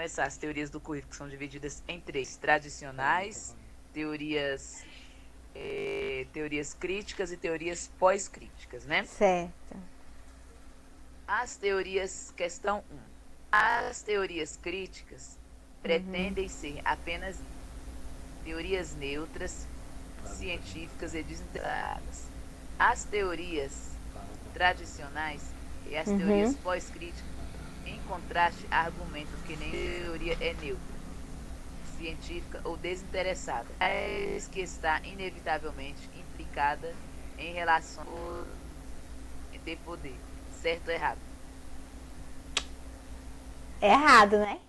começar. As teorias do currículo são divididas em três: tradicionais, teorias, teorias críticas e teorias pós-críticas, né? Certo. As teorias, questão um. As teorias críticas pretendem ser apenas teorias neutras, científicas e desinteressadas. As teorias tradicionais e as teorias pós-críticas, em contraste, argumentam que nenhuma teoria é neutra, científica ou desinteressada, mas que está inevitavelmente implicada em relação de poder, certo ou errado? Errado, né?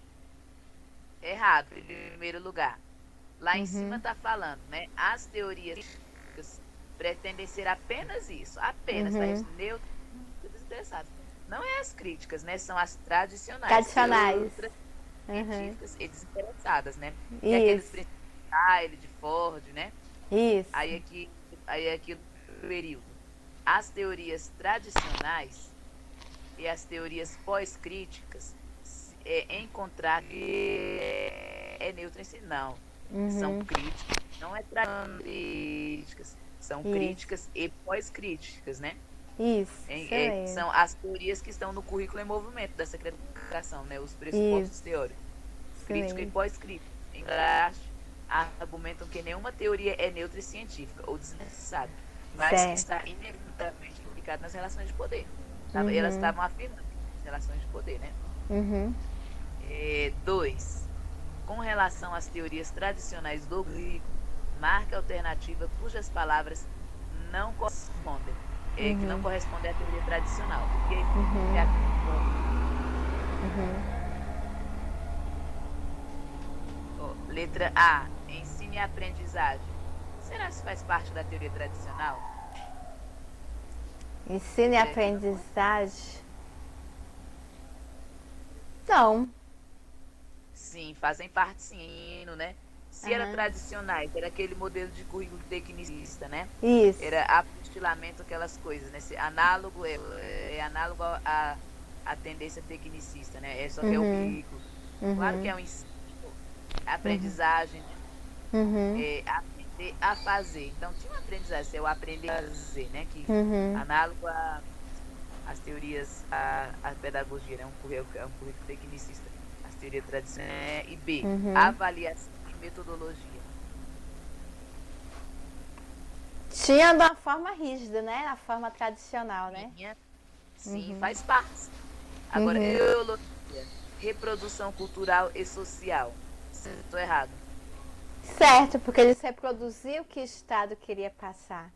Errado, em primeiro lugar. Lá em cima está falando, né? As teorias críticas pretendem ser apenas isso, apenas, tá? Neutras e desinteressadas. Não é as críticas, né? São as tradicionais, Tradicionais. neutras, científicas e desinteressadas, né? Que é aqueles Isso. princípios de Tyler, de Ford, né? Isso. Aí aqui o período. As teorias tradicionais e as teorias pós-críticas encontrar que é neutro em si, não. São críticas, não é críticas, são Isso. críticas e pós-críticas, né? Isso mesmo. São as teorias que estão no currículo em movimento da Secretaria de Educação, né? Os Isso. pressupostos teóricos, Isso crítica e mesmo. pós-crítica. Em contraste, argumentam que nenhuma teoria é neutra e científica ou desnecessária, mas que Certo. está inevitavelmente implicada nas relações de poder. Elas estavam afirmando as relações de poder, né? Dois, com relação às teorias tradicionais do currículo, marca alternativa cujas palavras não correspondem, que não correspondem à teoria tradicional. O que é a letra A, ensino e aprendizagem. Será que faz parte da teoria tradicional? Ensino e Que não corresponde. aprendizagem. Não. Sim, fazem parte sim, né? Se era tradicionais, era aquele modelo de currículo tecnicista, né? Isso. Era apostilamento, aquelas coisas, né? Análogo é análogo à tendência tecnicista, né? Só que é o currículo. Claro que é um ensino, aprendizagem, aprender a fazer. Então, tinha uma aprendizagem, é o aprender a fazer, né? Que análogo às teorias, à pedagogia, né? É um currículo tecnicista. As teorias tradicionais. E B, avaliação e metodologia. Tinha de uma forma rígida, né? Na forma tradicional, né? Tinha, sim, faz parte. Agora, ideologia, reprodução cultural e social. Certo ou errado? Certo, porque eles reproduziam o que o Estado queria passar.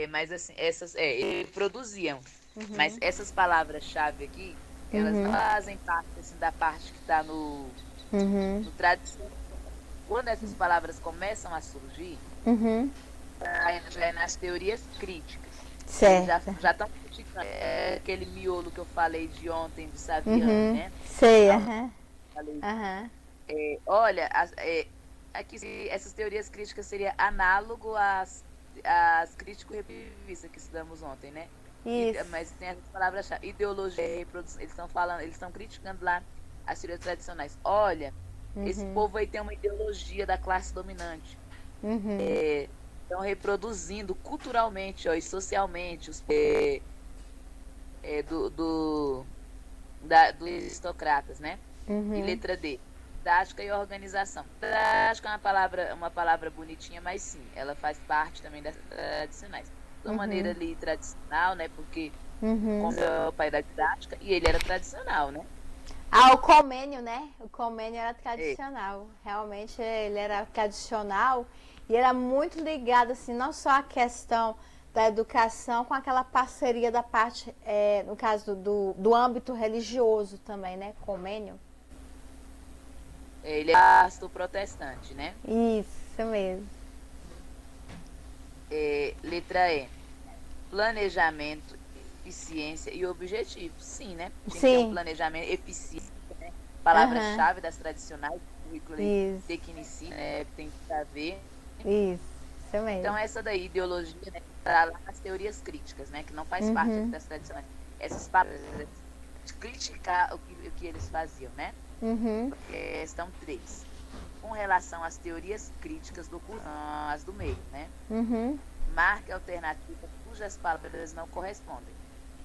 Mas assim, produziam. Mas essas palavras-chave aqui, elas não fazem parte assim, da parte que está no tradicional. Quando essas palavras começam a surgir, já é nas teorias críticas. Eles já Certo. já estão criticando aquele miolo que eu falei de ontem do Saviani, né? Sei, Aula, aham. falei. Aham. Olha, aqui essas teorias críticas seria análogo às crítico-revivistas que estudamos ontem, né? Isso. Mas tem essas palavras-chave. Ideologia e reprodução. Eles estão falando, eles estão criticando lá as teorias tradicionais. Olha, esse povo aí tem uma ideologia da classe dominante. Estão reproduzindo culturalmente, ó, e socialmente dos aristocratas, né? E letra D, didática e organização. Didática é uma palavra bonitinha, mas sim, ela faz parte também das tradicionais. De uma maneira ali tradicional, né? Porque como é o pai da didática, e ele era tradicional, né? Ah, o comênio, né? O comênio era É, tradicional. Realmente ele era tradicional e era muito ligado, assim, não só à questão da educação, com aquela parceria da parte, no caso do âmbito religioso também, né? Comênio. ele é pastor protestante, né? Isso mesmo. Letra E, planejamento, eficiência e objetivo. Sim, né? Tinha que ter um Sim. planejamento eficiente, né? Aham. Palavra-chave das tradicionais, currículo Isso. tecnicista, né? Tem que saber. Isso. Isso Então, mesmo. essa daí, ideologia, né? Para lá as teorias críticas, né? Que não faz parte aqui das tradicionais. Essas palavras criticar o que eles faziam, né? Uhum. Questão 3. Com relação às teorias críticas do curso, as do meio, né? Uhum. Marque a alternativa cujas palavras não correspondem.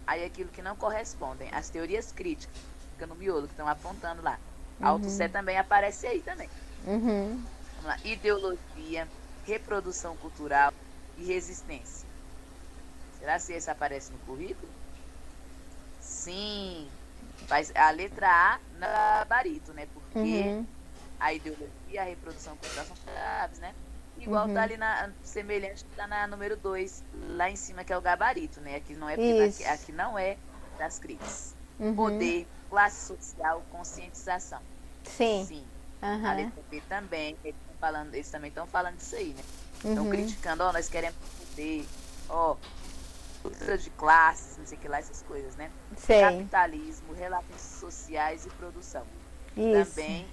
Aí aquilo que não correspondem, as teorias críticas, fica no miolo, que estão apontando lá. Auto-sé também aparece aí também. Uhum. Vamos lá. Ideologia, reprodução cultural e resistência. Será que esse aparece no currículo? Sim. Mas a letra A não é gabarito, né? Porque Uhum. a ideologia, a reprodução cultural são chaves, né? Igual tá Uhum. ali semelhante, tá na número 2, lá em cima, que é o gabarito, né? Aqui não é porque Isso. aqui não é das críticas. Uhum. Poder, classe social, conscientização. Sim. Sim. A Aham. letra B também, eles também estão falando disso aí, né? Estão Uhum. criticando, ó, nós queremos poder, ó, luta de classes, não sei o que lá, essas coisas, né? Sei. Capitalismo, relações sociais e produção. Isso. Também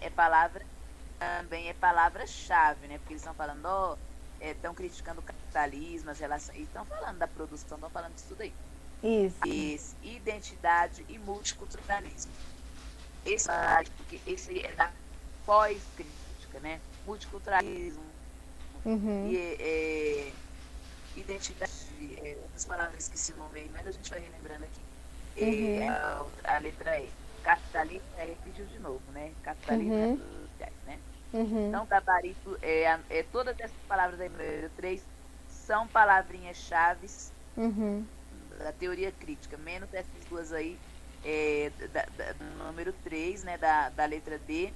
é palavra-chave, né? Porque eles estão falando, ó, estão criticando o capitalismo, as relações, e estão falando da produção, estão falando disso daí. Isso. Identidade e multiculturalismo. Esse é da pós-crítica, né? Multiculturalismo Uhum. e identidade, as palavras que se vão ver, mas a gente vai relembrando aqui. Uhum. A letra E. Capitalismo repetiu de novo, né? Capitalismo Uhum. né? Uhum. Então, gabarito, todas essas palavras aí, número 3, são palavrinhas-chave Uhum. da teoria crítica, menos essas duas aí, número 3, né, da letra D,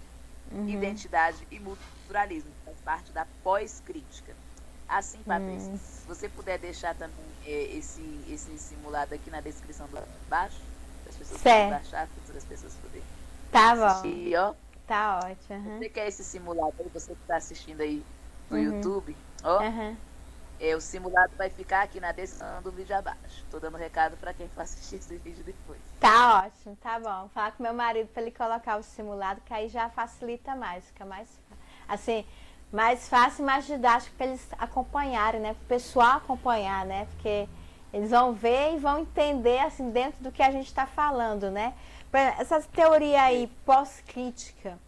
Uhum. identidade e multiculturalismo, que faz parte da pós-crítica. Assim, Patrícia, Hum. se você puder deixar também esse simulado aqui na descrição do baixo, para as pessoas poderem Certo. baixar, futuras pessoas poderem Tá bom. assistir, ó. Tá ótimo. Uhum. Você quer esse simulado aí, você que está assistindo aí no Uhum. YouTube, ó, Uhum. o simulado vai ficar aqui na descrição do vídeo abaixo. Tô dando recado para quem for assistir esse vídeo depois. Tá ótimo, tá bom. Vou falar com meu marido para ele colocar o simulado, que aí já facilita mais, fica mais assim, mais fácil e mais didático para eles acompanharem, né? Para o pessoal acompanhar, né? Porque eles vão ver e vão entender assim dentro do que a gente está falando, né? Essa teoria aí pós-crítica,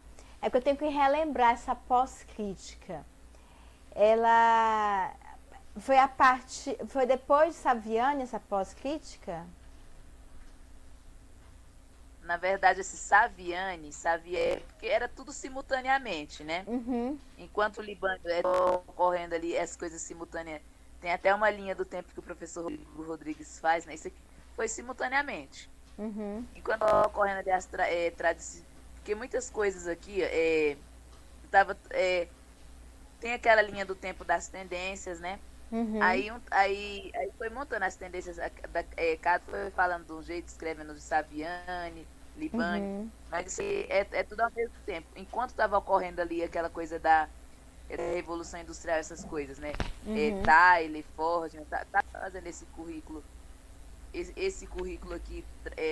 é que eu tenho que relembrar essa pós-crítica. Ela foi depois de Saviani essa pós-crítica? Na verdade, esse Saviani, porque era tudo simultaneamente, né? Uhum. Enquanto o Libânio ocorrendo ali as coisas simultâneas, tem até uma linha do tempo que o professor Rodrigues faz, né? Isso aqui foi simultaneamente. Uhum. Enquanto ocorrendo ali as tradições, porque muitas coisas aqui tava, tem aquela linha do tempo das tendências, né? Uhum. Aí foi montando as tendências, cada foi falando de um jeito, escrevendo de Saviani, Libânio, Uhum. mas isso é tudo ao mesmo tempo. Enquanto estava ocorrendo ali aquela coisa da Revolução Industrial, essas coisas, né? Uhum. Tyler, Ford, tá fazendo esse currículo aqui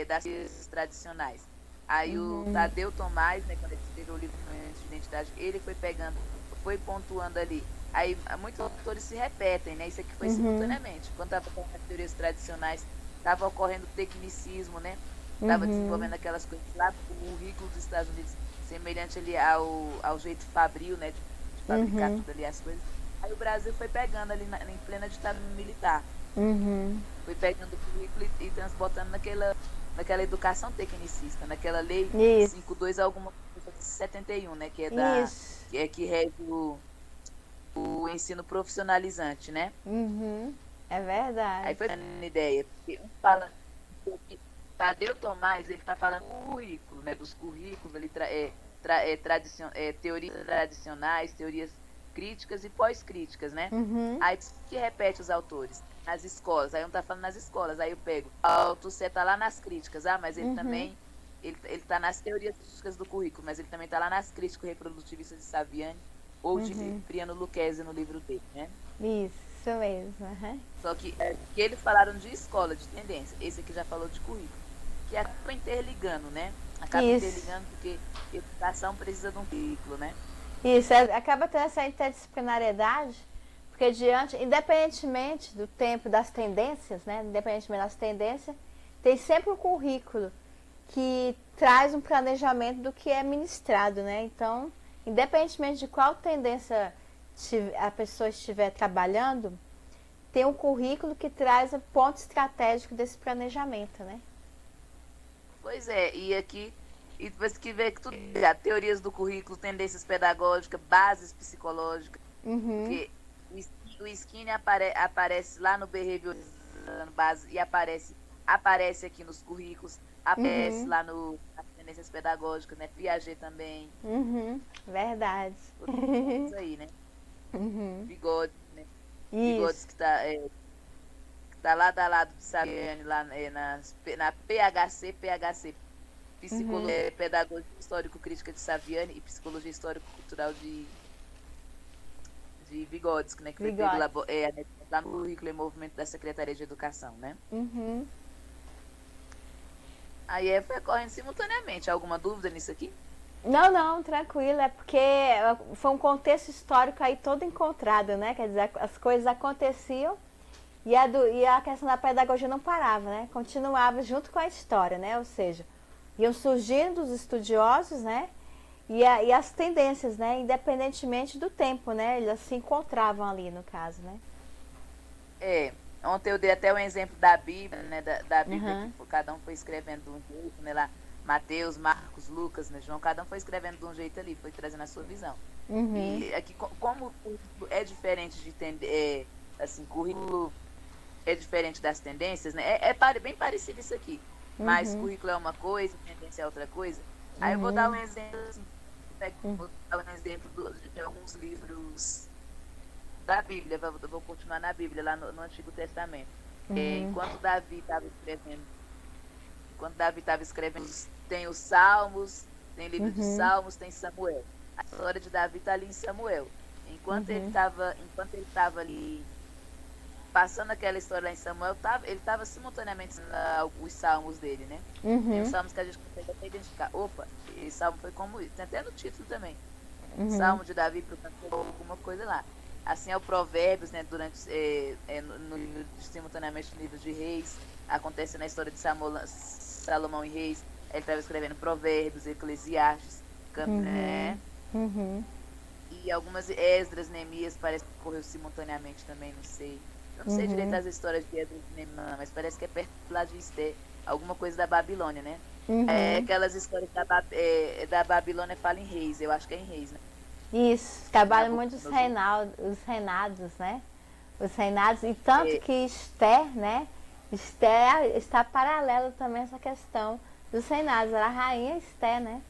das ciências tradicionais. Aí o Uhum. Tadeu Tomás, né, quando ele escreveu o livro de Identidade, ele foi pegando, foi pontuando ali. Aí muitos autores se repetem, né? Isso aqui foi Uhum. simultaneamente. Quando estava ocorrendo as teorias tradicionais, estava ocorrendo o tecnicismo, né? Estava Uhum. desenvolvendo aquelas coisas lá, o currículo dos Estados Unidos, semelhante ali ao jeito fabril, né? De fabricar Uhum. tudo ali as coisas. Aí o Brasil foi pegando ali em plena ditadura militar. Uhum. Foi pegando o currículo e transbotando naquela educação tecnicista, naquela lei Isso. 52 alguma coisa de 71, né? Isso. Que rege o ensino profissionalizante, né? Uhum. É Aí verdade. foi dando ideia, porque um fala que Tadeu Tomás, ele está falando do currículo, né? Dos currículos, ele teorias tradicionais, teorias críticas e pós-críticas, né? Uhum. Aí que repete os autores nas escolas, aí um tá falando nas escolas, aí eu pego, você tá lá nas críticas, mas ele Uhum. também, ele tá nas teorias críticas do currículo, mas ele também tá lá nas críticas reprodutivistas de Saviani ou de Uhum. Priano Lucchesi no livro dele, né? Isso mesmo. Uhum. Só que eles falaram de escola, de tendência, esse aqui já falou de currículo, que acaba interligando, né? Acaba Isso. interligando porque educação precisa de um currículo, né? Isso. Acaba tendo essa interdisciplinariedade, porque independentemente do tempo das tendências, né? Independentemente das tendências, tem sempre um currículo. que traz um planejamento do que é ministrado, né? Então, independentemente de qual tendência a pessoa estiver trabalhando, tem um currículo que traz o ponto estratégico desse planejamento, né? Pois é, e aqui, e depois que vê que tudo, já, teorias do currículo, tendências pedagógicas, bases psicológicas, porque o Skinner aparece lá no Behavior base e aparece aqui nos currículos, aparece lá no nas tendências pedagógicas, né? Piaget também. Verdade. Isso aí, né? Vygotsky, né? Vygotsky que tá lado a lado de Saviani, lá na PHC, Psicologia Pedagógica Histórico-Crítica de Saviani e Psicologia Histórico-Cultural de Vygotsky, né? Que foi pego lá no currículo e movimento da Secretaria de Educação, né? Aí foi correndo simultaneamente. Alguma dúvida nisso aqui? Não, tranquilo. É porque foi um contexto histórico aí todo encontrado, né? Quer dizer, as coisas aconteciam e a questão da pedagogia não parava, né? Continuava junto com a história, né? Ou seja, iam surgindo os estudiosos, né? E as tendências, né? Independentemente do tempo, né? Eles se encontravam ali, no caso, né? Ontem eu dei até um exemplo da Bíblia, né? Da Bíblia, que cada um foi escrevendo de um jeito, né? Lá, Mateus, Marcos, Lucas, né? João, cada um foi escrevendo de um jeito ali, foi trazendo a sua visão. E aqui, como o currículo é diferente de entender, assim, currículo é diferente das tendências, né? Bem parecido isso aqui. Mas currículo é uma coisa, tendência é outra coisa. Aí eu vou dar um exemplo, assim, vou dar um exemplo de alguns livros da Bíblia. Vou continuar na Bíblia, lá no Antigo Testamento. Enquanto Davi estava escrevendo, tem os Salmos, tem livro de Salmos, tem Samuel. A história de Davi está ali em Samuel. Enquanto ele estava ali passando aquela história lá em Samuel, ele estava simultaneamente os salmos dele, né? Tem os salmos que a gente consegue até identificar. Opa, esse salmo foi como isso. Tem até no título também. Salmo de Davi para o cantor, alguma coisa lá. Assim é o Provérbios, né? Simultaneamente no livro de Reis. Acontece na história de Salomão e Reis. Ele estava escrevendo Provérbios, Eclesiastes, né? E algumas Esdras, Neemias, parece que correu simultaneamente também, não sei. Eu não sei direito as histórias de Esdras e Neemias, mas parece que é perto lá de Esté, alguma coisa da Babilônia, né? Aquelas histórias da Babilônia fala em Reis, eu acho que é em Reis, né? Isso, trabalha muito os reinados, né? Os reinados, e tanto que Esther, né? Esther está paralelo também a essa questão dos reinados, era a rainha Esther, né?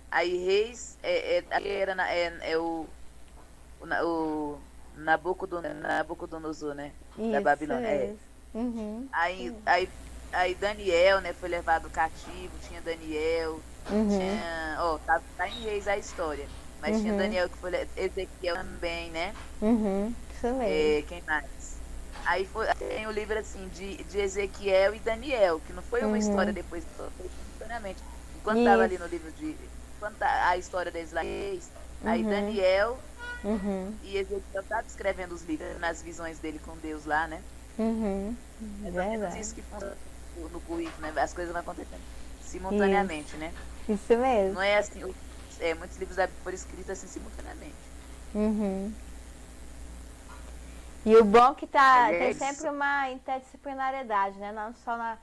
Aí Reis era o Nabucodonosor, né? Isso, da Babilônia. Aí Daniel, né, foi levado cativo, tinha Daniel, tinha, tá em Reis a história, mas tinha Daniel que foi, Ezequiel também, né? Isso mesmo. Quem mais? Aí tem o livro assim de Ezequiel e Daniel, que não foi uma história depois, foi simultaneamente. Enquanto estava ali no livro enquanto a história deles lá, aí Daniel e Ezequiel estavam escrevendo os livros, nas visões dele com Deus lá, né? É menos isso que funciona no currículo, né? As coisas vão acontecendo simultaneamente, né? Isso mesmo. Não é assim, muitos livros da Bíblia foram escritos assim simultaneamente. E o bom que tem sempre uma interdisciplinariedade, né? Não só na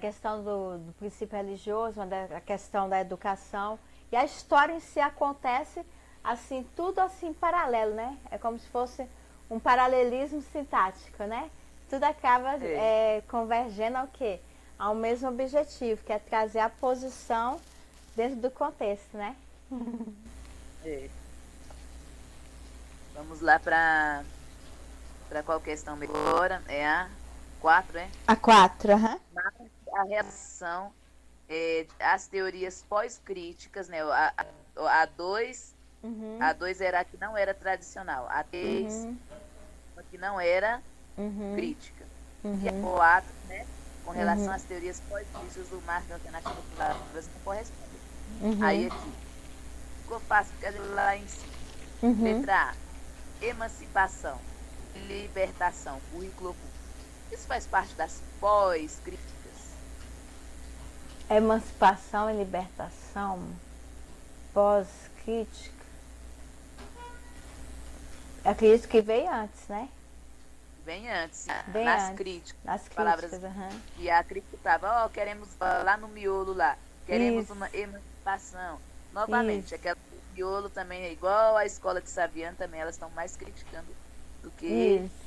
questão do princípio religioso, mas a questão da educação. E a história em si acontece assim, tudo assim paralelo, né? É como se fosse um paralelismo sintático, né? Tudo acaba convergendo ao quê? Ao mesmo objetivo, que é trazer a posição dentro do contexto, né? Vamos lá para qual questão agora? É a 4, é? A 4, A relação, as teorias pós-críticas, né? A 2 era a que não era tradicional. A 3, a que não era crítica. E a 4, né? Com relação às teorias pós-críticas do marco alternativo de palavras não corresponde. Aí aqui, ficou fácil porque a gente lá em cima. Letra A, emancipação, libertação, currículo oculto. Isso faz parte das pós-críticas? Emancipação e libertação, pós-crítica. Acredito que veio antes, né? Vem antes, Bem nas antes. críticas. Nas Palavras críticas, aham. que a crítica estava, queremos lá no miolo lá, queremos Isso, uma emancipação. Novamente, isso, aquela miolo também é igual a escola de Saviano também, elas estão mais criticando do que isso.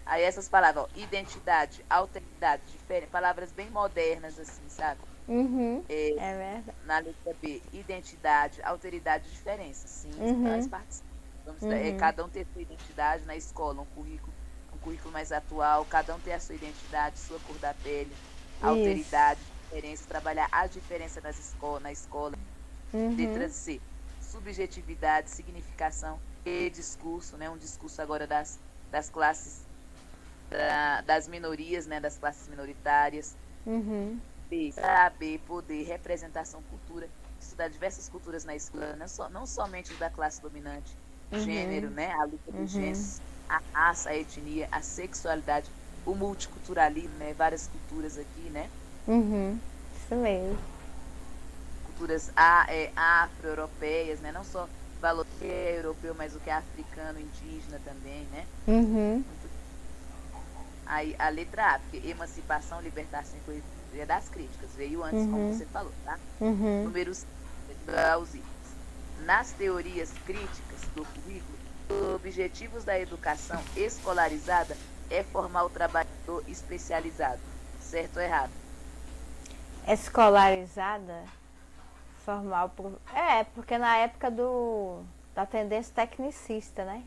aí essas palavras, identidade, alteridade, diferente, palavras bem modernas assim, sabe? Uhum. É, É verdade. na letra B, identidade, alteridade, diferença. Sim, nós Uhum. participamos. Uhum. Cada um ter sua identidade na escola, um currículo mais atual, cada um ter a sua identidade, sua cor da pele, Isso. alteridade, diferença, trabalhar a diferença na escola. Letra Uhum. C, subjetividade, significação e discurso, né? Um discurso agora das classes, das minorias, né? Das classes minoritárias. Uhum. B, saber, poder, representação, cultura, estudar diversas culturas na escola, não somente da classe dominante, gênero, Uhum. né, a luta dos Uhum. gêneros, a raça, a etnia, a sexualidade, o multiculturalismo, né, várias culturas aqui, né, Uhum. Isso mesmo. culturas afro-europeias, né, não só valor que é europeu, mas o que é africano, indígena também, né, Uhum. muito. Aí a letra A, porque emancipação, libertação e das críticas, veio antes, como Uhum. você falou, tá? Uhum. Número 5, os itens. Nas teorias críticas do currículo, os objetivos da educação escolarizada é formar o trabalhador especializado. Certo ou errado? Escolarizada, formal. Porque na época da tendência tecnicista, né?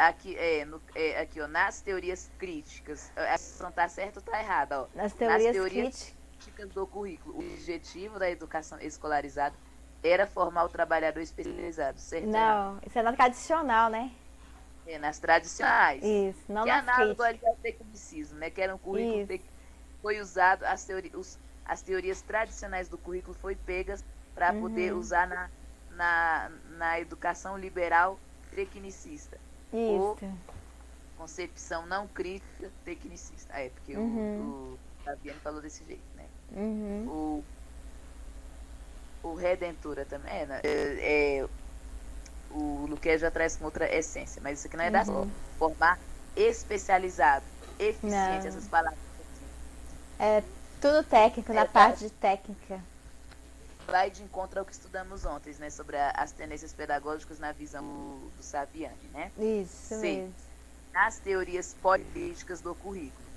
Aqui, ó, nas teorias críticas, a expressão tá certa ou tá errada, ó. Nas Nas teorias teorias críticas. críticas do currículo, o objetivo da educação escolarizada era formar o trabalhador especializado, certo ou errado? Não, isso é na tradicional, né? Nas tradicionais, Isso, não que é nas análogo ali críticas. ao tecnicismo, né? Que era um currículo Isso. foi usado, as teorias tradicionais do currículo foi pegas para poder Uhum. usar na educação liberal tecnicista, ou Isso. concepção não crítica tecnicista. Porque Uhum. o Fabiano falou desse jeito, né? Uhum. O, o Redentora também, né? O Luquet já traz com outra essência, mas isso aqui não é da Uhum. formar especializado, eficiente, Não. essas palavras assim. É tudo técnico, na Vai, parte de técnica. vai de encontro ao que estudamos ontem, né? Sobre as tendências pedagógicas na visão do Saviani, né? Isso C. mesmo. Nas teorias políticas do currículo,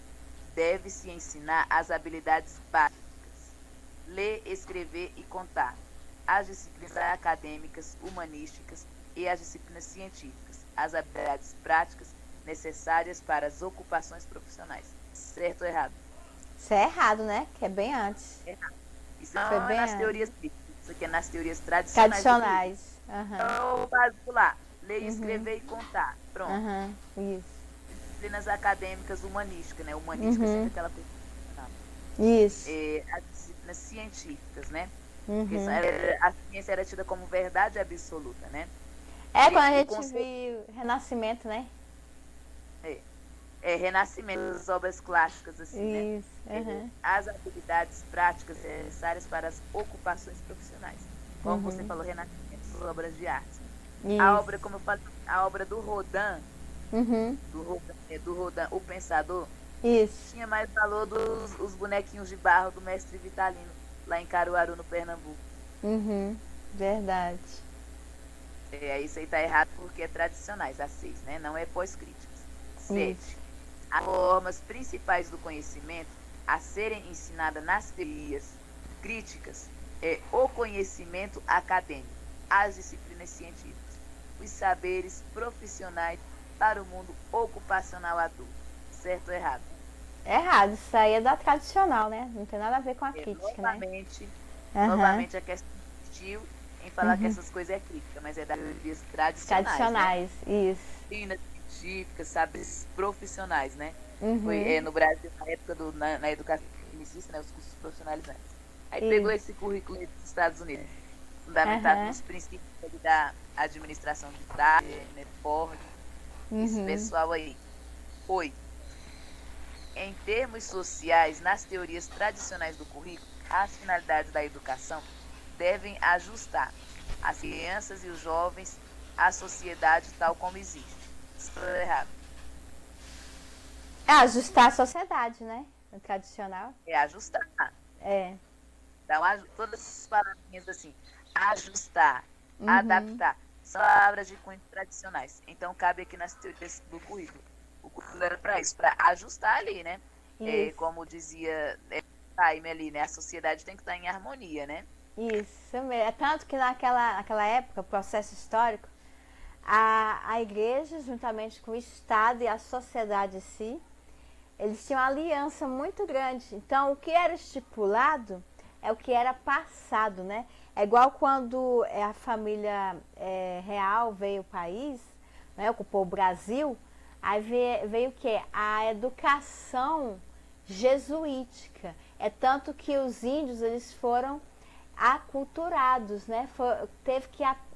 deve-se ensinar as habilidades básicas, ler, escrever e contar, as disciplinas acadêmicas, humanísticas e as disciplinas científicas, as habilidades práticas necessárias para as ocupações profissionais. Certo ou errado? Isso é errado, né? Que é bem antes. Errado. Isso Foi não é bem nas antes. teorias críticas, isso aqui é nas teorias tradicionais do currículo. Tradicionais. Aham. Então, o básico lá, ler, Uhum. escrever e contar. Pronto. Aham. Isso. Disciplinas acadêmicas humanísticas, né? Humanística é sempre Uhum. aquela coisa. Isso. As disciplinas científicas, né? Porque Uhum. a ciência era tida como verdade absoluta, né? É D, quando a o gente conceito viu Renascimento, né? é, renascimento das obras clássicas, assim, né? Isso. Aham. As habilidades práticas necessárias para as ocupações profissionais. Como você Uhum. falou, renascimento das obras de arte. A obra, Isso. como eu falei, a obra do Rodin, Uhum. do Rodin, o Pensador, Isso. tinha mais valor dos os bonequinhos de barro do mestre Vitalino, lá em Caruaru, no Pernambuco. Uhum. Verdade. Isso aí tá errado porque é tradicionais, a 6, né? Não é pós-críticas. Isso. 7. As formas principais do conhecimento a serem ensinadas nas teorias críticas é o conhecimento acadêmico, as disciplinas científicas, os saberes profissionais para o mundo ocupacional adulto. Certo ou errado? Errado. Isso aí é da tradicional, né? Não tem nada a ver com a crítica, né? Novamente, Aham. a questão insistiu em falar que Uhum. essas coisas é crítica, mas é das teorias tradicionais, né? Tradicionais. Isso. Disciplinas científicas, saberes profissionais, né? Foi Uhum. no Brasil, na época na educação tecnicista, né, os cursos profissionalizantes. Aí pegou Isso. esse currículo dos Estados Unidos, fundamentado Aham. nos princípios da administração de dados, né, Ford, esse Uhum. pessoal aí. 8. Em termos sociais, nas teorias tradicionais do currículo, as finalidades da educação devem ajustar as crianças e os jovens à sociedade tal como existe. Isso é errado. É ajustar a sociedade, né? O tradicional. É ajustar. É. Então, todas essas palavrinhas assim, ajustar, adaptar, Uhum. são palavras de cunho tradicionais. Então, cabe aqui nas teorias do currículo. O currículo era para isso, para ajustar ali, né? Isso. Como dizia Jaime ali, né? A sociedade tem que estar em harmonia, né? Isso mesmo. É tanto que naquela época, processo histórico, a igreja, juntamente com o Estado e a sociedade em si, eles tinham uma aliança muito grande. Então, o que era estipulado é o que era passado, né? É igual quando a família real veio ao país, né, ocupou o Brasil, aí veio o quê? A educação jesuítica. É tanto que os índios, eles foram aculturados, né?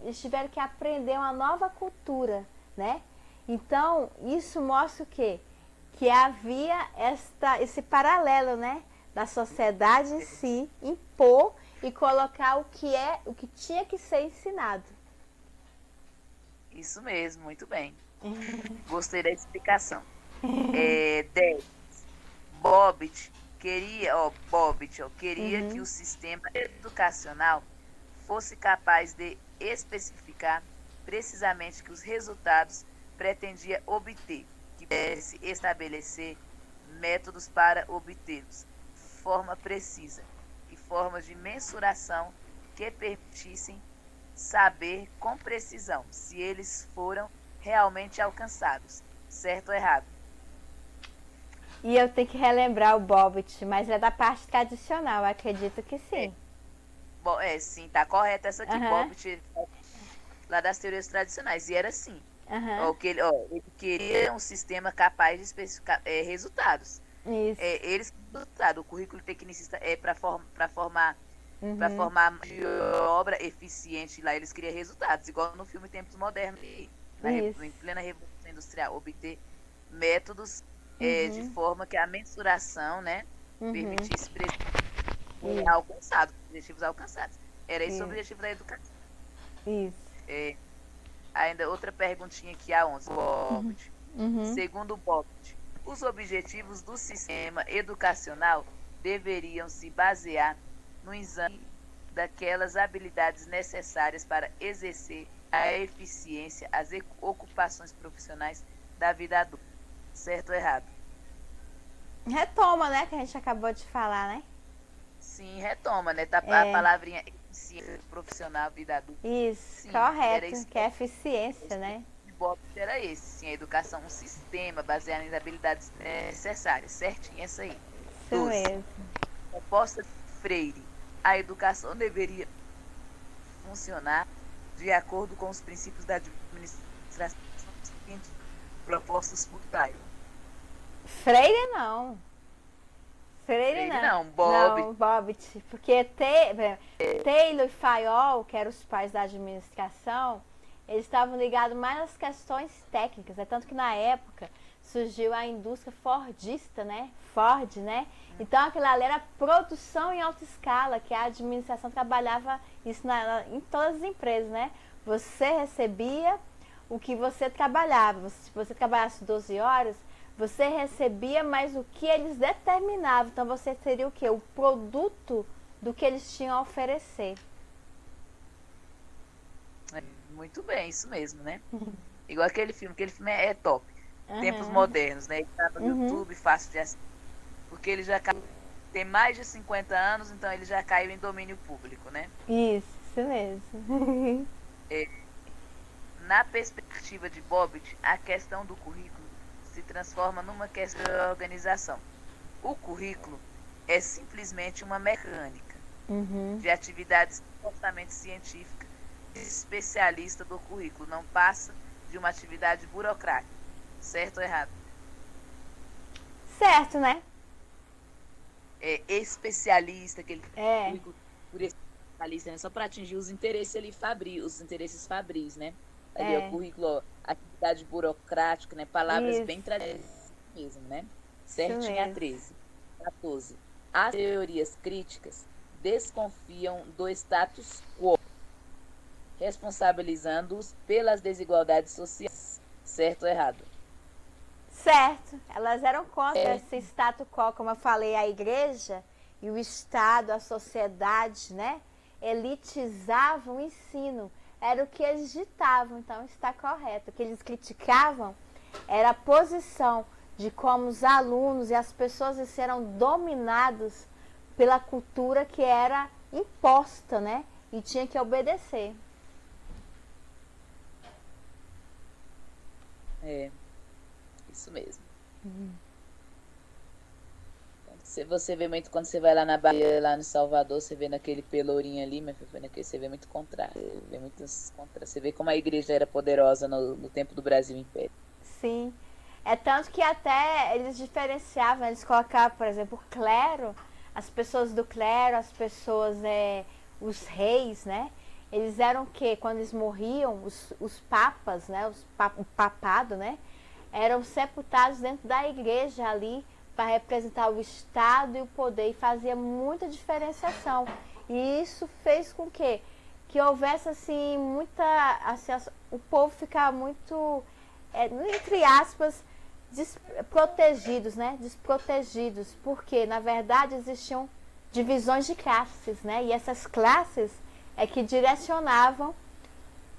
Eles tiveram que aprender uma nova cultura, né? Então, isso mostra o quê? Que havia esse paralelo, né? Da sociedade em si, impor e colocar o que tinha que ser ensinado. Isso mesmo, muito bem. Gostei da explicação. 10. Queria que o sistema educacional fosse capaz de especificar precisamente que os resultados pretendia obter, que pudesse estabelecer métodos para obtê-los, forma precisa e formas de mensuração que permitissem saber com precisão se eles foram realmente alcançados, certo ou errado. E eu tenho que relembrar o Bobbit, mas é da parte tradicional, eu acredito que sim. Bom, sim, tá correta essa aqui, Uhum. Bobbit, lá das teorias tradicionais, e era assim. Uhum. Ele queria um sistema capaz de especificar resultados. Isso. O currículo tecnicista é para formar para Uhum. formar de obra eficiente lá, eles queriam resultados, igual no filme Tempos Modernos, em plena Revolução Industrial, obter métodos de forma que a mensuração, né, permitisse objetivos alcançados. Era esse o objetivo da educação. Isso. Ainda outra perguntinha aqui, a 11. Bobbit. Segundo Bobbit, os objetivos do sistema educacional deveriam se basear no exame daquelas habilidades necessárias para exercer a eficiência as ocupações profissionais da vida adulta. Certo ou errado? Retoma, né, que a gente acabou de falar, né? Sim, retoma, né? Tá a palavrinha eficiência profissional, vida adulta. Isso, sim, correto, que é eficiência, né? O Bobbit era esse, sim, a educação, um sistema baseado em habilidades necessárias, certinho, essa aí. Isso 12. Mesmo. Proposta de Freire, a educação deveria funcionar de acordo com os princípios da administração propostos por Taylor. Freire não. Freire não. Bobbit. Porque Taylor e Fayol, que eram os pais da administração, eles estavam ligados mais às questões técnicas. É tanto que na época surgiu a indústria fordista, né? Ford, né? Então aquilo ali era produção em alta escala, que a administração trabalhava isso em todas as empresas, né? Você recebia o que você trabalhava. Se você trabalhasse 12 horas, você recebia mais o que eles determinavam. Então você teria o quê? O produto do que eles tinham a oferecer. Muito bem, isso mesmo, né? Igual aquele filme é top. Tempos Modernos, né? Ele tá no YouTube, fácil de assistir. Porque ele já tem mais de 50 anos, então ele já caiu em domínio público, né? Isso mesmo. Na perspectiva de Bobbit, a questão do currículo se transforma numa questão de organização. O currículo é simplesmente uma mecânica de atividades completamente científicas de especialista do currículo, não passa de uma atividade burocrática. Certo ou errado? Certo, né? Especialista, aquele currículo por especialista, né? Só para atingir os interesses ali os interesses fabris, né? Ali o currículo, atividade burocrática, né? Palavras bem tradicionais mesmo, né? Isso Certinha a mesmo. 13. 14. As teorias críticas desconfiam do status quo, responsabilizando-os pelas desigualdades sociais. Certo ou errado? Certo. Elas eram contra esse status quo, como eu falei, a igreja e o Estado, a sociedade, né? Elitizavam o ensino. Era o que eles ditavam, então está correto. O que eles criticavam era a posição de como os alunos e as pessoas eram dominados pela cultura que era imposta, né? E tinha que obedecer. É, isso mesmo. Se você vê muito quando você vai lá na Bahia, lá no Salvador, você vê naquele pelourinho ali, mas você vê muito contrário. Você vê muitos contra. Você vê como a igreja era poderosa no tempo do Brasil Império. Sim. É tanto que até eles diferenciavam, eles colocavam, por exemplo, o clero, as pessoas do clero, as pessoas, os reis, né? Eles eram o quê? Quando eles morriam, os papas, né? O papado, né? Eram sepultados dentro da igreja ali para representar o Estado e o poder e fazia muita diferenciação. E isso fez com que houvesse assim muita, assim, o povo ficar muito, entre aspas, protegidos, né? Desprotegidos, porque na verdade existiam divisões de classes, né? E essas classes é que direcionavam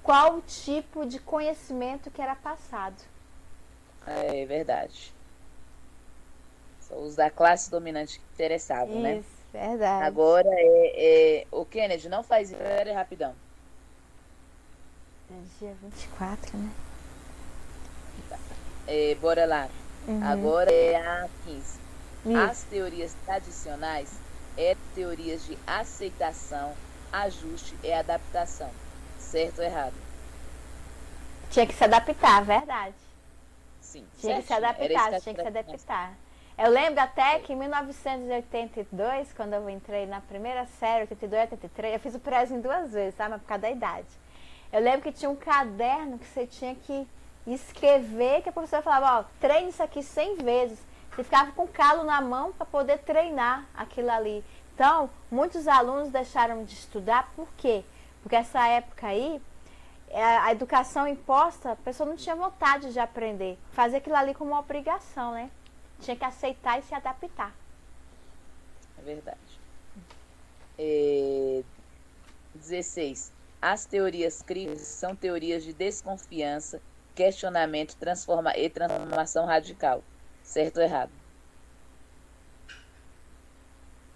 qual o tipo de conhecimento que era passado. É verdade. Só os da classe dominante que interessavam, né? Isso, verdade. Agora o Kennedy, não faz isso. Pera aí, rapidão. Dia 24, né? Bora lá. Agora é a 15. Isso. As teorias tradicionais teorias de aceitação, ajuste e adaptação. Certo ou errado? Tinha que se adaptar, verdade. Sim. Tinha que se certinho. Era isso adaptar, que tinha que se eu adaptar. Eu lembro até que em 1982, quando eu entrei na primeira série, 82, 83, eu fiz o prézinho 2 vezes, sabe? Por causa da idade. Eu lembro que tinha um caderno que você tinha que escrever, que a professora falava, ó, treine isso aqui 100 vezes. Você ficava com calo na mão para poder treinar aquilo ali. Então, muitos alunos deixaram de estudar, por quê? Porque essa época aí, a educação imposta, a pessoa não tinha vontade de aprender. Fazer aquilo ali como uma obrigação, né? Tinha que aceitar e se adaptar. É verdade. 16. As teorias críticas são teorias de desconfiança, questionamento e transformação radical. Certo ou errado?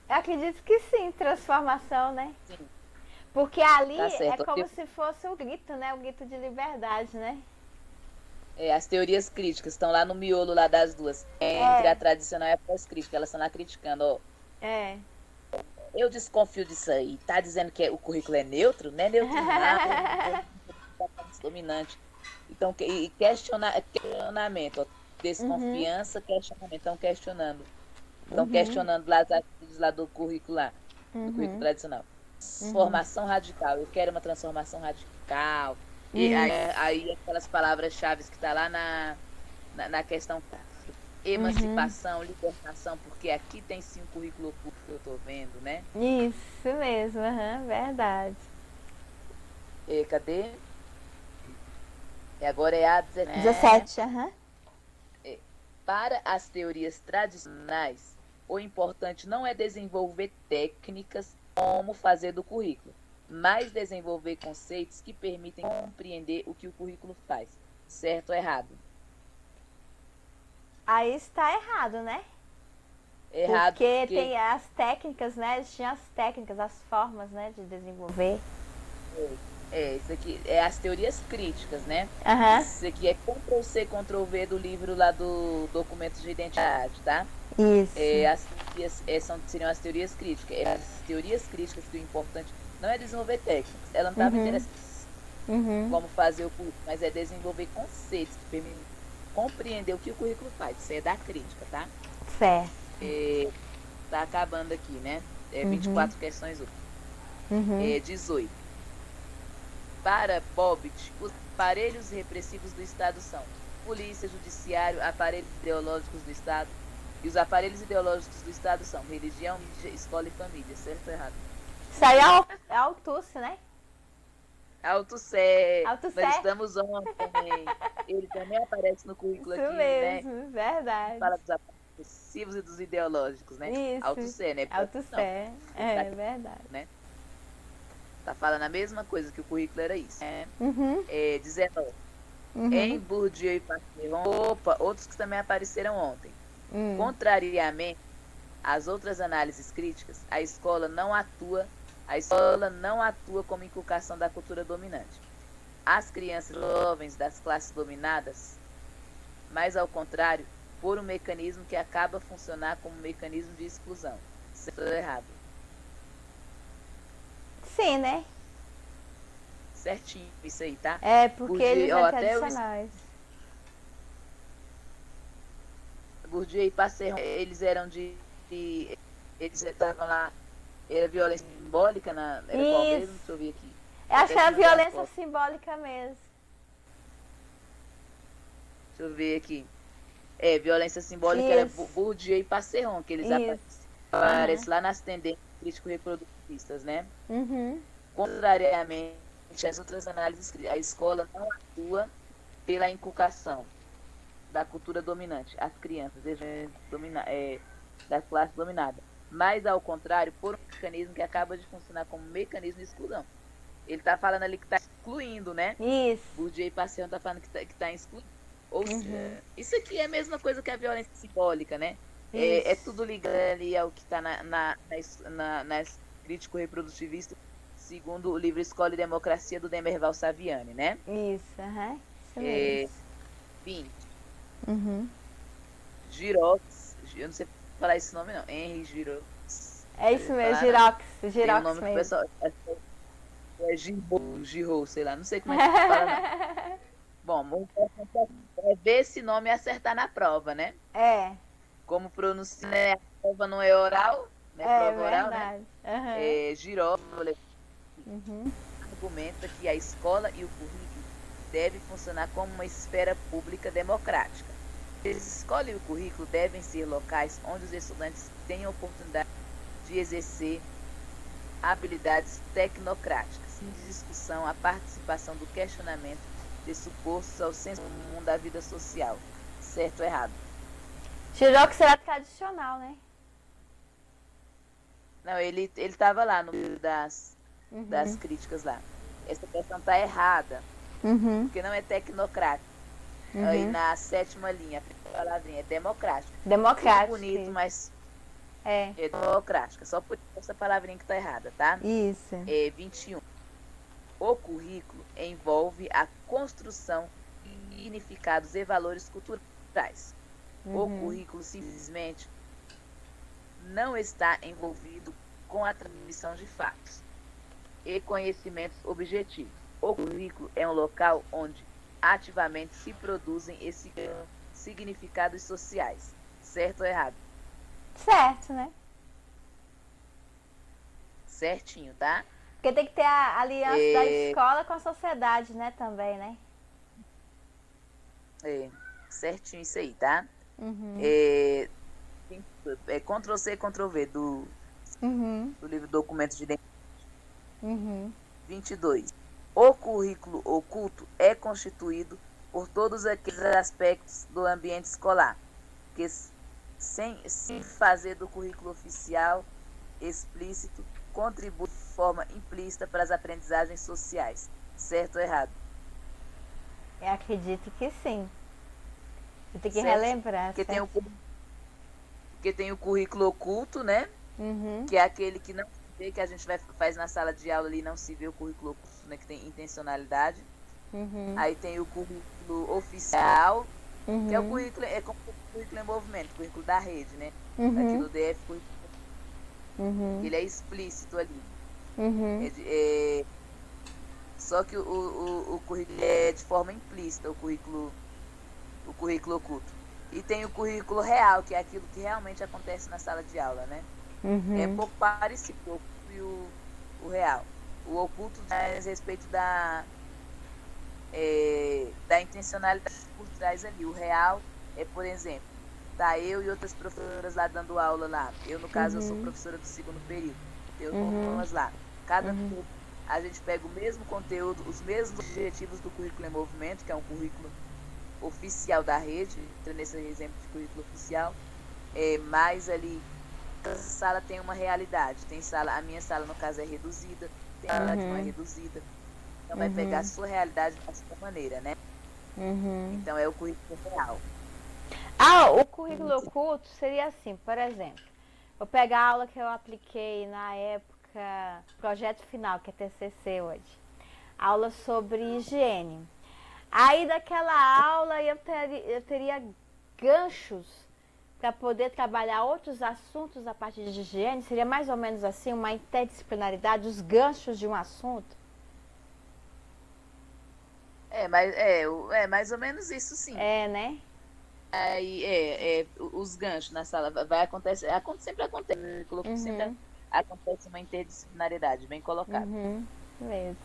Eu acredito que sim, transformação, né? Sim. Porque ali Tá é certo. como se fosse o grito, né? O grito de liberdade, né? As teorias críticas estão lá no miolo lá das duas. Entre a tradicional e a pós-crítica. Elas estão lá criticando, ó. Eu desconfio disso aí. Tá dizendo que o currículo é neutro? Não é neutro nada. Dominante. Então, questionamento. Ó, desconfiança, questionamento. Estão questionando. Estão questionando lá as atitudes lá do currículo lá. Do currículo tradicional. Transformação radical. Eu quero uma transformação radical. E aí aquelas palavras-chave que tá lá na questão emancipação, libertação, porque aqui tem sim um currículo oculto que eu tô vendo, né? Isso mesmo, verdade. Cadê? E agora é a 17, Para as teorias tradicionais, o importante não é desenvolver técnicas como fazer do currículo, mas desenvolver conceitos que permitem compreender o que o currículo faz. Certo ou errado? Aí está errado, né? Errado. Porque tem as técnicas, né? Eles tinham as técnicas, as formas, né, de desenvolver. Isso aqui é as teorias críticas, né? Isso aqui é Ctrl+C, Ctrl+V do livro lá do documento de identidade, tá? Isso. Seriam as teorias críticas. As teorias críticas que o importante não é desenvolver técnicas. Ela não estava interessada como fazer o currículo, mas é desenvolver conceitos que permitem compreender o que o currículo faz. Isso é da crítica, tá? Certo. Tá acabando aqui, né? 24 questões hoje. 18. Para Bobbitt, os aparelhos repressivos do Estado são polícia, judiciário, aparelhos ideológicos do Estado. E os aparelhos ideológicos do Estado são religião, mídia, escola e família, certo ou errado? Isso aí é Altuce, né? Althusser, Althusser. nós estamos ontem. Ele também aparece no currículo Isso aqui, mesmo, né? verdade. Fala dos aparelhos discursivos e dos ideológicos, né? Isso. Althusser, né? Althusser, é verdade. Né? Tá falando a mesma coisa, que o currículo era isso. Né? Uhum. 19. Em Bourdieu e Passeron, outros que também apareceram ontem. Contrariamente às outras análises críticas, a escola não atua como inculcação da cultura dominante. As crianças e jovens das classes dominadas, mas ao contrário, por um mecanismo que acaba a funcionar como um mecanismo de exclusão. Certo ou errado? Sim, né? Certinho isso aí, tá? É, porque eles são até tradicionais. Bourdieu e Passeron, eles eram eles estavam lá, era violência simbólica, era qual mesmo? Deixa eu ver aqui. Eu acho que era violência simbólica mesmo. Deixa eu ver aqui. Violência simbólica era Bourdieu e Passeron, que eles aparecem lá nas tendências crítico-reprodutivistas, né? Contrariamente às outras análises, a escola não atua pela inculcação da cultura dominante, as crianças da classe dominada, mas ao contrário, por um mecanismo que acaba de funcionar como mecanismo de exclusão. Ele está falando ali que está excluindo, né? Isso. Bourdieu e Passeron está falando que está excluindo. Ou seja, isso aqui é a mesma coisa que a violência simbólica, né? É tudo ligado ali ao que está nas crítico-reprodutivista, segundo o livro Escola e Democracia, do Demerval Saviani, né? Isso, isso mesmo. 20. Girox, eu não sei falar esse nome não, Henri Girox. É isso mesmo, Girox Tem um nome que o pessoal Giraud, sei lá, não sei como é que fala não. Bom, é ver esse nome e acertar na prova, né? Como pronunciar, né? A prova não é oral, né? Prova oral, né? Giraud argumenta que a escola e o currículo devem funcionar como uma esfera pública democrática. A escola e o currículo devem ser locais onde os estudantes tenham oportunidade de exercer habilidades tecnocráticas, de discussão, a participação do questionamento de supostos ao senso comum da vida social. Certo ou errado? Girox será tradicional, né? Não, ele estava lá no meio das críticas lá. Essa questão está errada, porque não é tecnocrática. Aí na 7ª linha, a palavrinha é democrática. Democrática. Muito bonito, mas é democrática. Só por essa palavrinha que está errada, tá? Isso. 21. O currículo envolve a construção de significados e valores culturais. O currículo simplesmente não está envolvido com a transmissão de fatos e conhecimentos objetivos. O currículo é um local onde ativamente se produzem esses significados sociais. Certo ou errado? Certo, né? Certinho, tá? Porque tem que ter a aliança da escola com a sociedade, né? Também, né? Certinho isso aí, tá? Ctrl+C, Ctrl+V do livro Documentos de Identidade. 22. O currículo oculto é constituído por todos aqueles aspectos do ambiente escolar que, sem fazer do currículo oficial explícito, contribui de forma implícita para as aprendizagens sociais. Certo ou errado? Eu acredito que sim. Eu tenho que relembrar. Porque tem o currículo oculto, né? Que é aquele que não se vê, que a gente faz na sala de aula ali, não se vê o currículo oculto, né? Que tem intencionalidade. Aí tem o currículo oficial, que é o currículo, como o currículo em movimento, o currículo da rede, né? Aqui do DF, ele é explícito ali. Só que o currículo é de forma implícita, o currículo oculto. E tem o currículo real, que é aquilo que realmente acontece na sala de aula, né? É um pouco parecido o oculto e o real. O oculto diz respeito da intencionalidade por trás ali. O real é, por exemplo, Tá eu e outras professoras lá dando aula lá. Eu, no caso, eu sou professora do segundo período. Tenho turmas lá. Cada turma, a gente pega o mesmo conteúdo, os mesmos objetivos do currículo em movimento, que é um currículo oficial da rede, entra nesse exemplo de currículo oficial, mas ali cada sala tem uma realidade. Tem sala, a minha sala, no caso, é reduzida, tem sala que não é reduzida. Então vai pegar a sua realidade da sua maneira, né? Então é o currículo real. O currículo oculto seria assim, por exemplo, vou pegar a aula que eu apliquei na época, projeto final, que é TCC hoje. Aula sobre higiene. Aí daquela aula eu teria ganchos para poder trabalhar outros assuntos a partir de higiene. Seria mais ou menos assim, uma interdisciplinaridade, os ganchos de um assunto. É mais ou menos isso, sim. É, né? Aí os ganchos na sala vai acontecer, sempre acontece, sempre acontece uma interdisciplinaridade, bem colocado. Mesmo.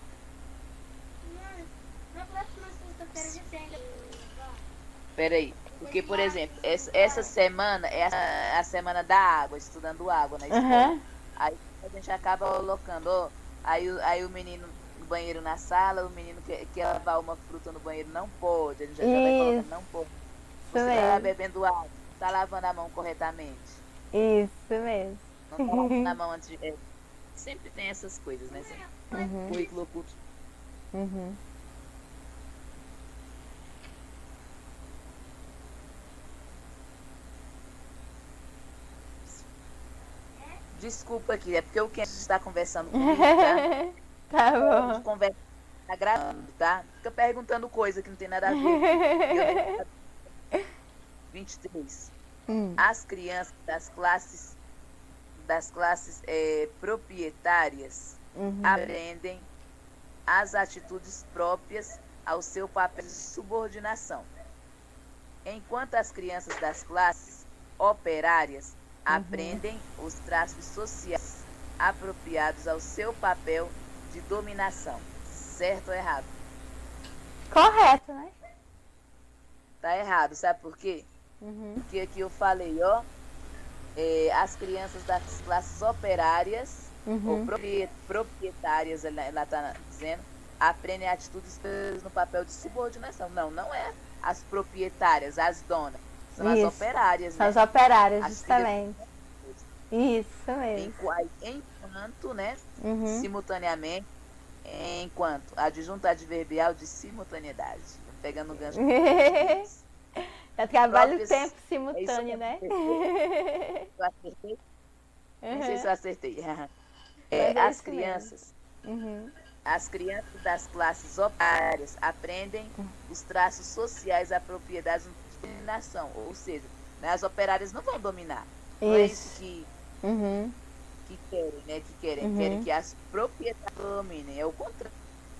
Peraí, porque, por exemplo, essa semana é a semana da água, estudando água na escola. Aí a gente acaba colocando, ó, aí o menino no banheiro na sala, o menino quer lavar uma fruta no banheiro, não pode, a gente já vai colocando, não pode. Você está bebendo água, está lavando a mão corretamente. Isso mesmo. Não está lavando a mão antes de... sempre tem essas coisas, né? Currículo oculto. Desculpa aqui, é porque o Ken está conversando comigo, tá? Tá bom. De conversa tá gravando, tá? Fica perguntando coisa que não tem nada a ver. 23. As crianças das classes proprietárias aprendem as atitudes próprias ao seu papel de subordinação, enquanto as crianças das classes operárias aprendem os traços sociais apropriados ao seu papel de dominação. Certo ou errado? Correto, né? Tá errado, sabe por quê? Porque aqui eu falei, ó, as crianças das classes operárias ou proprietárias, ela tá dizendo, aprendem atitudes no papel de subordinação. Não é as proprietárias, as donas. São as operárias, São né? as operárias, justamente. Isso mesmo. Enquanto, né? Simultaneamente, enquanto. Adjunto adverbial de simultaneidade. Pegando o gancho. Eu trabalho o tempo simultâneo, né? Eu acertei? Nem sei se eu acertei. As crianças. As crianças das classes operárias aprendem os traços sociais apropriados de dominação. Ou seja, né, as operárias não vão dominar. Não é isso que querem, né? Querem que as proprietárias dominem. É o contrário.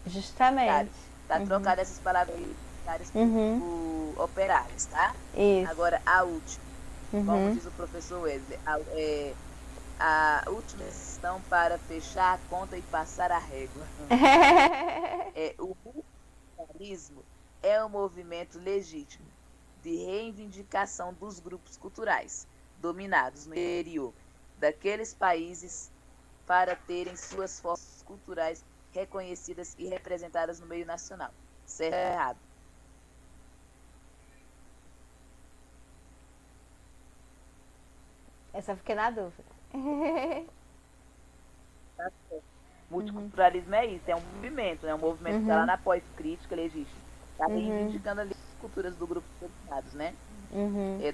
Justamente. Tá trocado essas palavras por operárias, tá? Isso. Agora, a última. Como diz o professor Wesley, a última questão para fechar a conta e passar a régua. O multiculturalismo é um movimento legítimo de reivindicação dos grupos culturais dominados no interior daqueles países para terem suas forças culturais reconhecidas e representadas no meio nacional. Certo ou errado? Essa eu fiquei na dúvida. Multiculturalismo é isso, é um movimento, né? Um movimento que está lá na pós-crítica legítima. Está reivindicando ali as culturas do grupo dominados, né?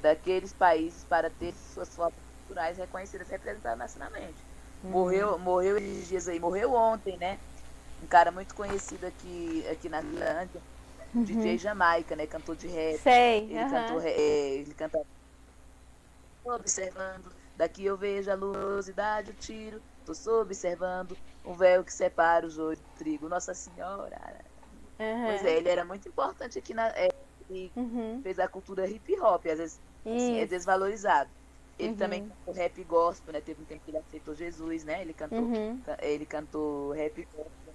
Daqueles países para ter suas formas culturais reconhecidas e representadas nacionalmente. Morreu esses dias aí, morreu ontem, né? Um cara muito conhecido aqui na Finlândia, DJ Jamaica, né? Cantor de rap. Sei. Ele canta observando, daqui eu vejo a luminosidade, o tiro, tô só observando um véu que separa o joio do trigo. Nossa Senhora. Pois é, ele era muito importante aqui ele fez a cultura hip hop, às vezes assim, é desvalorizado. Ele também cantou rap gospel, né? Teve um tempo que ele aceitou Jesus, né? Ele cantou rap gospel.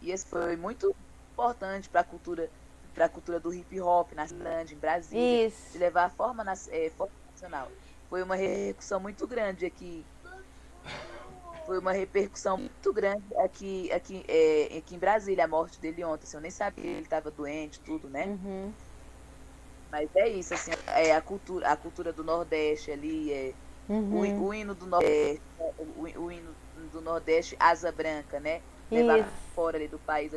E esse foi muito importante para a cultura, para a cultura do hip hop na cidade, em Brasília, Isso. de levar a forma nacional. Foi uma repercussão muito grande aqui. Foi uma repercussão muito grande aqui em Brasília, a morte dele ontem. Assim, eu nem sabia que ele estava doente, tudo, né? Uhum. Mas é isso, assim, a cultura do Nordeste ali, Uhum. o hino do Nordeste, o hino do Nordeste, Asa Branca, né? Levar Isso. fora ali do país,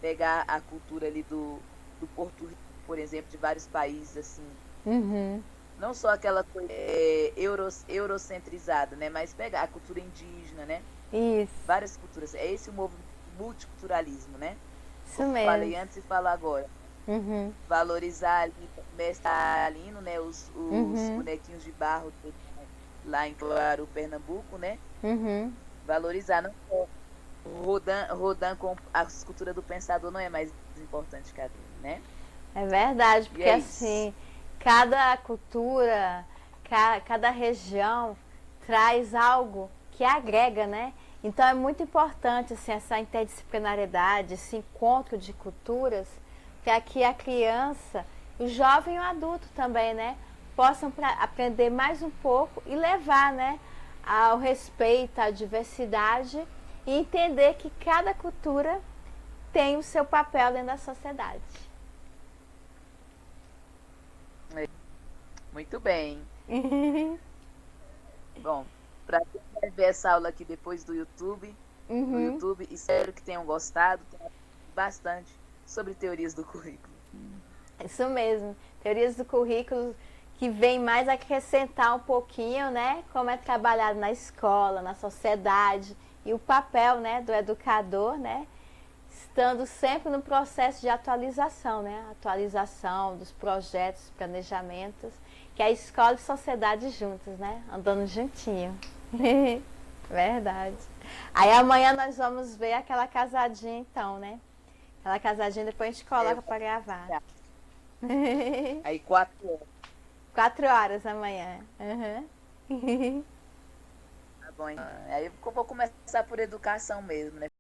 pegar a cultura ali do Porto Rico, por exemplo, de vários países, assim, Uhum. não só aquela coisa eurocentrizada, né? Mas pegar a cultura indígena, né? Isso. Várias culturas. É esse o movimento multiculturalismo, né? Isso Como eu mesmo. falei antes e falo agora. Uhum. Valorizar ali o mestre Alino, né? Os Uhum. bonequinhos de barro lá em Claro, Pernambuco, né? Uhum. Valorizar, não só Rodin com a escultura do pensador não é mais importante que a dele, né? É verdade, E porque é isso. assim, cada cultura, cada região traz algo que agrega, né? Então é muito importante assim, essa interdisciplinariedade, esse encontro de culturas, para que a criança, o jovem e o adulto também, né, possam aprender mais um pouco e levar, né, ao respeito à diversidade e entender que cada cultura tem o seu papel dentro da sociedade. Muito bem. Bom, para quem vai ver essa aula aqui depois no Uhum. YouTube, espero que tenham gostado, tenham bastante sobre teorias do currículo. Isso mesmo. Teorias do currículo que vem mais acrescentar um pouquinho, né? Como é trabalhado na escola, na sociedade e o papel, né, do educador, né? Estando sempre no processo de atualização, né? Atualização dos projetos, planejamentos, que é a escola e sociedade juntas, né? Andando juntinho. Verdade. Aí amanhã nós vamos ver aquela casadinha então, né? Aquela casadinha depois a gente É, coloca para gravar. aí 4 horas, 4 horas amanhã. Uhum. tá bom? Aí eu vou começar por educação mesmo, né?